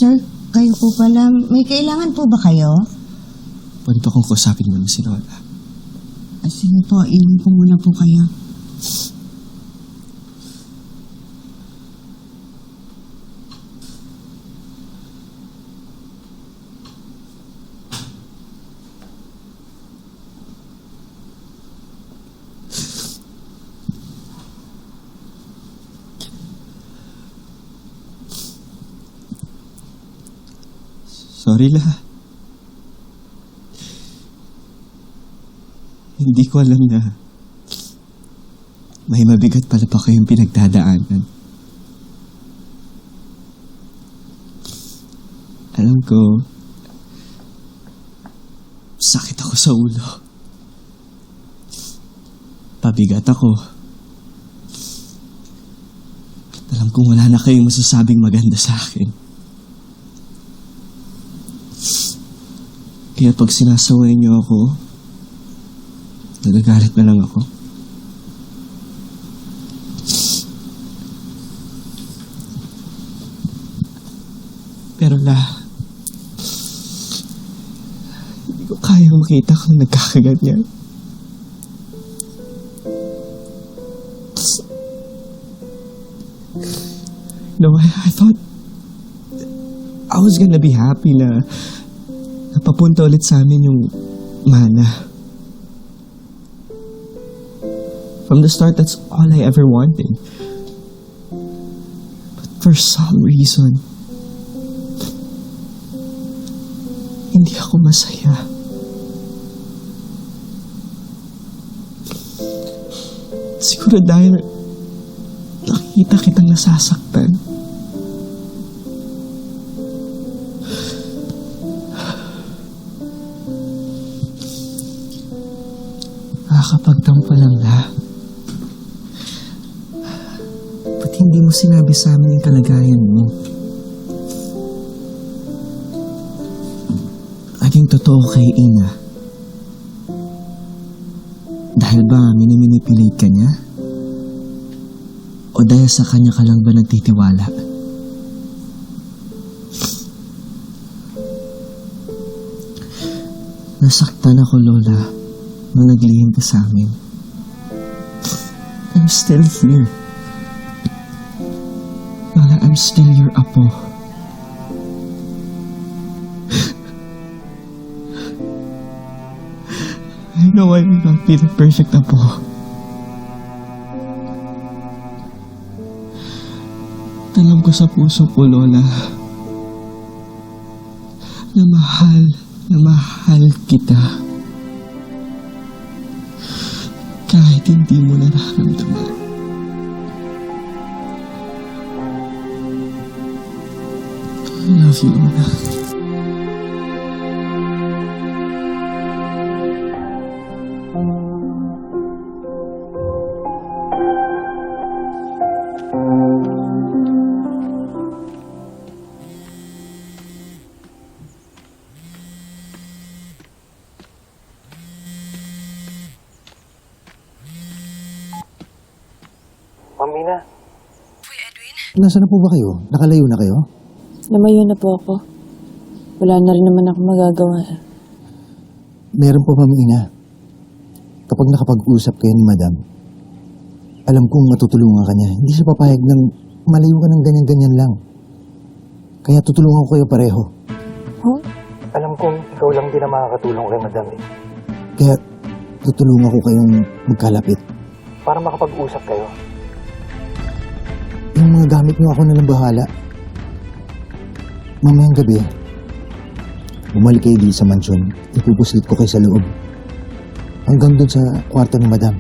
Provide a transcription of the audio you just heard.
Sir, kayo po pala. May kailangan po ba kayo? Pwede ba kung kusapin mo na si Lola? Sige po, inom po muna po kayo. Sorry La. Hindi ko alam na may mabigat pala pa kayong pinagdadaanan. Alam ko, sakit ako sa ulo. Pabigat ako. At alam kong wala na kayong masasabing maganda sa akin. Kaya pag sinasaway niyo ako, nagagalit na lang ako. Pero La, hindi ko kayang makita kung nagkakaganyan. No, I thought I was gonna be happy na napapunta ulit sa amin yung mana. From the start, that's all I ever wanted. But for some reason, hindi ako masaya. Siguro dahil nakikita kitang nasasaktan. Nakakapagtampo lang La. Ba't hindi mo sinabi sa amin yung kalagayan mo? Naging totoo kay Ina. Dahil ba minimanipulate ka niya? O dahil sa kanya ka lang ba nagtitiwala? Nasaktan ako, Lola, nung naglihim ka sa amin. I'm still here. Lola, I'm still your apo. I know I may not be the perfect apo. Alam ko sa puso ko, Lola, na mahal kita. Kahit hindi mo nararamdaman. I love you, Lola. Mina. Kuya Edwin? Nasaan na po ba kayo? Nakalayo na kayo? Lumayo na po ako. Wala na rin naman ako magagawa. Meron po, Ma'am Ina. Kapag nakapag-usap kayo ni Madam, alam kong matutulungan ka niya. Hindi siya papayag ng malayo ka ng ganyan-ganyan lang. Kaya tutulungan ko kayo pareho. Huh? Alam kong ikaw lang din ang makakatulong kay Madam eh. Kaya tutulungan ko kayong magkalapit. Para makapag-usap kayo. Yung mga gamit niyo ako na lang bahala. Mamayang gabi, bumalik kayo dito sa mansyon. Ipupusit ko kayo sa loob. Hanggang doon sa kwarto ni Madam.